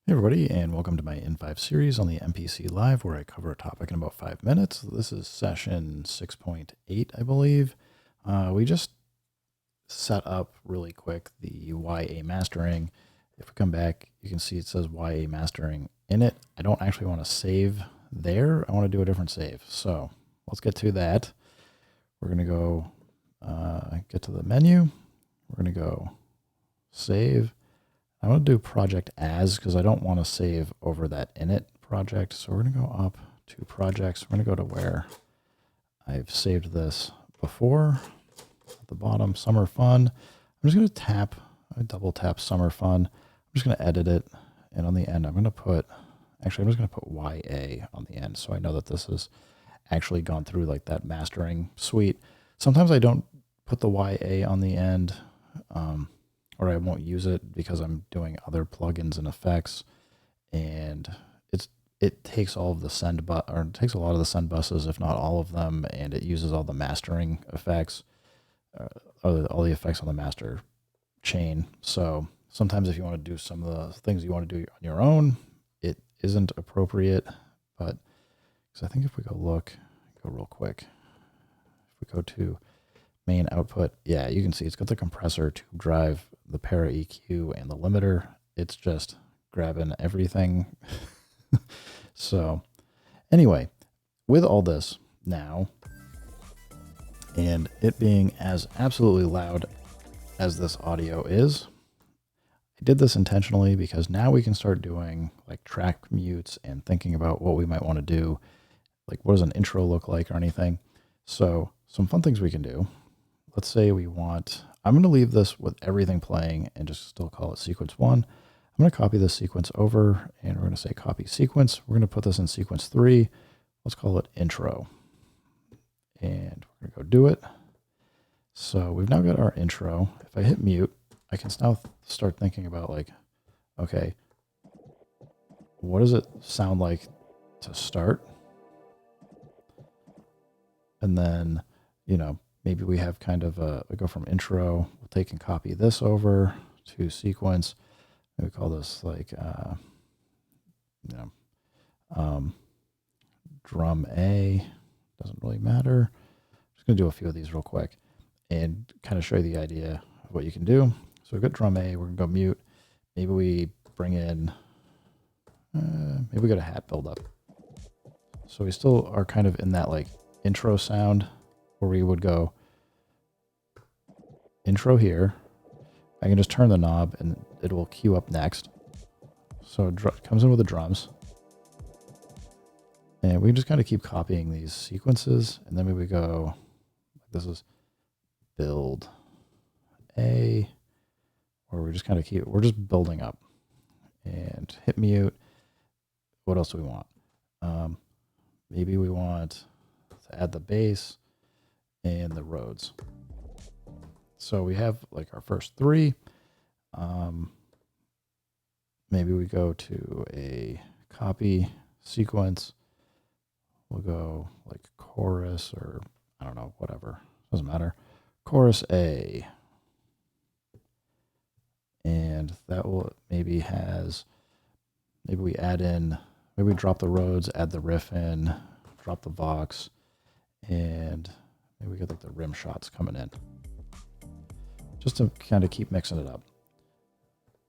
Hey everybody, and welcome to my N5 series on the MPC Live, where I cover a topic in about 5 minutes. This is session 6.8, I believe. We just set up really quick the YA mastering. If we come back, you can see it says YA mastering in it. I don't actually want to save there. I want to do a different save. So let's get to that. We're going to go get to the menu. We're going to go save. I want to do project as because I don't want to save over that init project. So we're going to go up to projects. We're going to go to where I've saved this before. At the bottom, summer fun. I'm just going to tap, I double tap summer fun. I'm just going to edit it. And on the end, I'm going to put, actually, I'm just going to put YA on the end. So I know that this has actually gone through like that mastering suite. Sometimes I don't put the YA on the end. Or I won't use it because I'm doing other plugins and effects, and it takes all of the it takes a lot of the send buses, if not all of them, and it uses all the mastering effects, all the effects on the master chain. So sometimes if you want to do some of the things you want to do on your own, it isn't appropriate. But because I think if we go real quick, if we go to main output, yeah, you can see it's got the compressor, tube drive, the para EQ, and the limiter. It's just grabbing everything. So anyway, with all this now, and it being as absolutely loud as this audio is, I did this intentionally because now we can start doing like track mutes and thinking about what we might want to do. Like, what does an intro look like or anything? So some fun things we can do. Let's say we want, I'm going to leave this with everything playing and just still call it sequence 1. I'm going to copy this sequence over, and we're going to say copy sequence. We're going to put this in sequence 3. Let's call it intro. And we're going to go do it. So we've now got our intro. If I hit mute, I can now start thinking about like, okay, what does it sound like to start? And then, maybe we have kind of we go from intro, we'll take and copy this over to sequence. We call this like, drum A, doesn't really matter. I'm just going to do a few of these real quick and kind of show you the idea of what you can do. So we've got drum A, we're going to go mute. Maybe we bring in, maybe we got a hat buildup. So we still are kind of in that like intro sound where we would go intro here. I can just turn the knob and it will queue up next. So it comes in with the drums. And we can just kind of keep copying these sequences. And then we would go, this is build A, or we just kind of we're just building up. And hit mute. What else do we want? Maybe we want to add the bass and the Rhodes. So we have like our first 3. Maybe we go to a copy sequence. We'll go like chorus, or I don't know, whatever. Doesn't matter. Chorus A. And that will maybe we add in, maybe we drop the Rhodes, add the riff in, drop the Vox, and maybe we get like the rim shots coming in. Just to kind of keep mixing it up.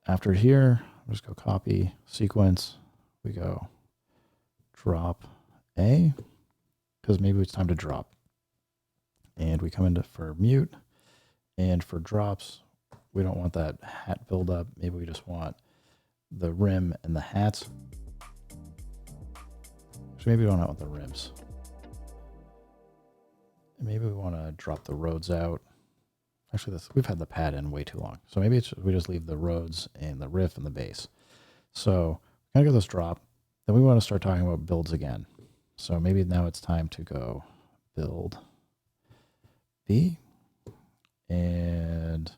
After here, we'll just go copy sequence. We go drop A, because maybe it's time to drop. And we come into for mute, and for drops, we don't want that hat buildup. Maybe we just want the rim and the hats. So maybe we don't want the rims. And maybe we want to drop the Rhodes out. Actually, we've had the pad in way too long. So maybe we just leave the Rhodes and the riff and the bass. So kind of get this drop. Then we want to start talking about builds again. So maybe now it's time to go build B and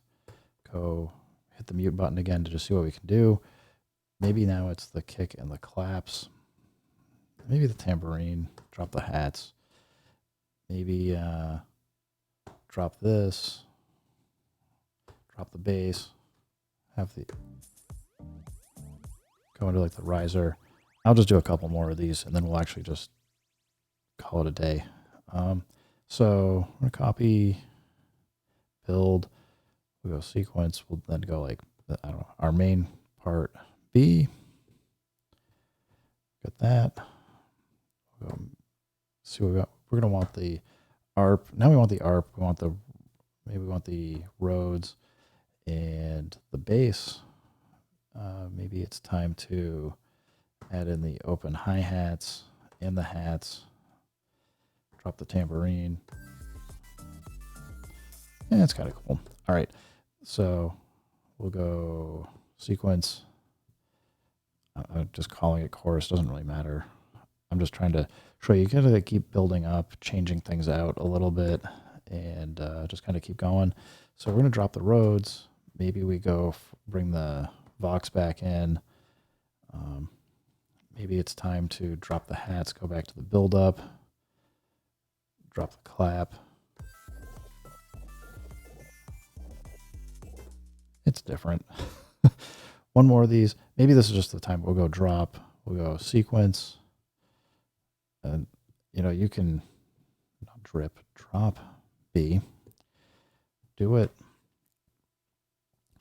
go hit the mute button again to just see what we can do. Maybe now it's the kick and the claps. Maybe the tambourine, drop the hats. Maybe drop this. Drop the bass, have the go into like the riser. I'll just do a couple more of these and then we'll actually just call it a day. So I'm going to copy, build, we'll go sequence, we'll then go like, I don't know, our main part B. Got that. We'll go see what we got. We're going to want the ARP. Now we want the ARP. We want maybe we want the roads and the bass. Maybe it's time to add in the open hi-hats and the hats. Drop the tambourine. Yeah, it's kind of cool. All right, so we'll go sequence. I'm just calling it chorus, doesn't really matter. I'm just trying to show you, kind of keep building up, changing things out a little bit, and just kind of keep going. So we're going to drop the roads. Maybe we go bring the Vox back in. Maybe it's time to drop the hats, go back to the build up, drop the clap. It's different. One more of these. Maybe this is just the time we'll go drop. We'll go sequence. And, you know, you can not drip, drop B. Do it.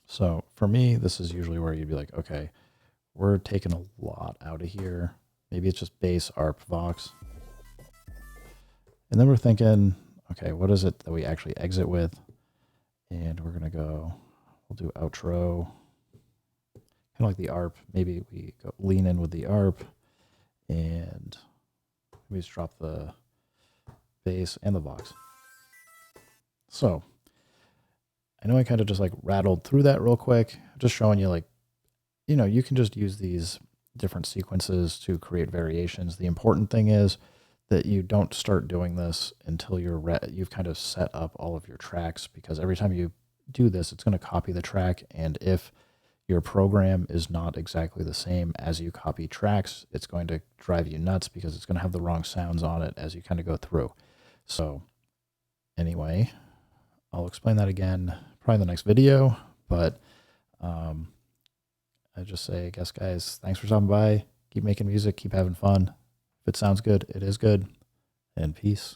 So for me, this is usually where you'd be like, okay, we're taking a lot out of here. Maybe it's just bass, ARP, Vox. And then we're thinking, okay, what is it that we actually exit with? And we're going to go, we'll do outro. Kind of like the ARP. Maybe we go lean in with the ARP and maybe just drop the bass and the Vox. So I know I kind of just like rattled through that real quick, just showing you like, you know, you can just use these different sequences to create variations. The important thing is that you don't start doing this until you've kind of set up all of your tracks, because every time you do this, it's going to copy the track. And if your program is not exactly the same as you copy tracks, it's going to drive you nuts because it's going to have the wrong sounds on it as you kind of go through. So anyway, I'll explain that again probably in the next video, but I just say, I guess, guys, thanks for stopping by. Keep making music, keep having fun. If it sounds good, it is good, and peace.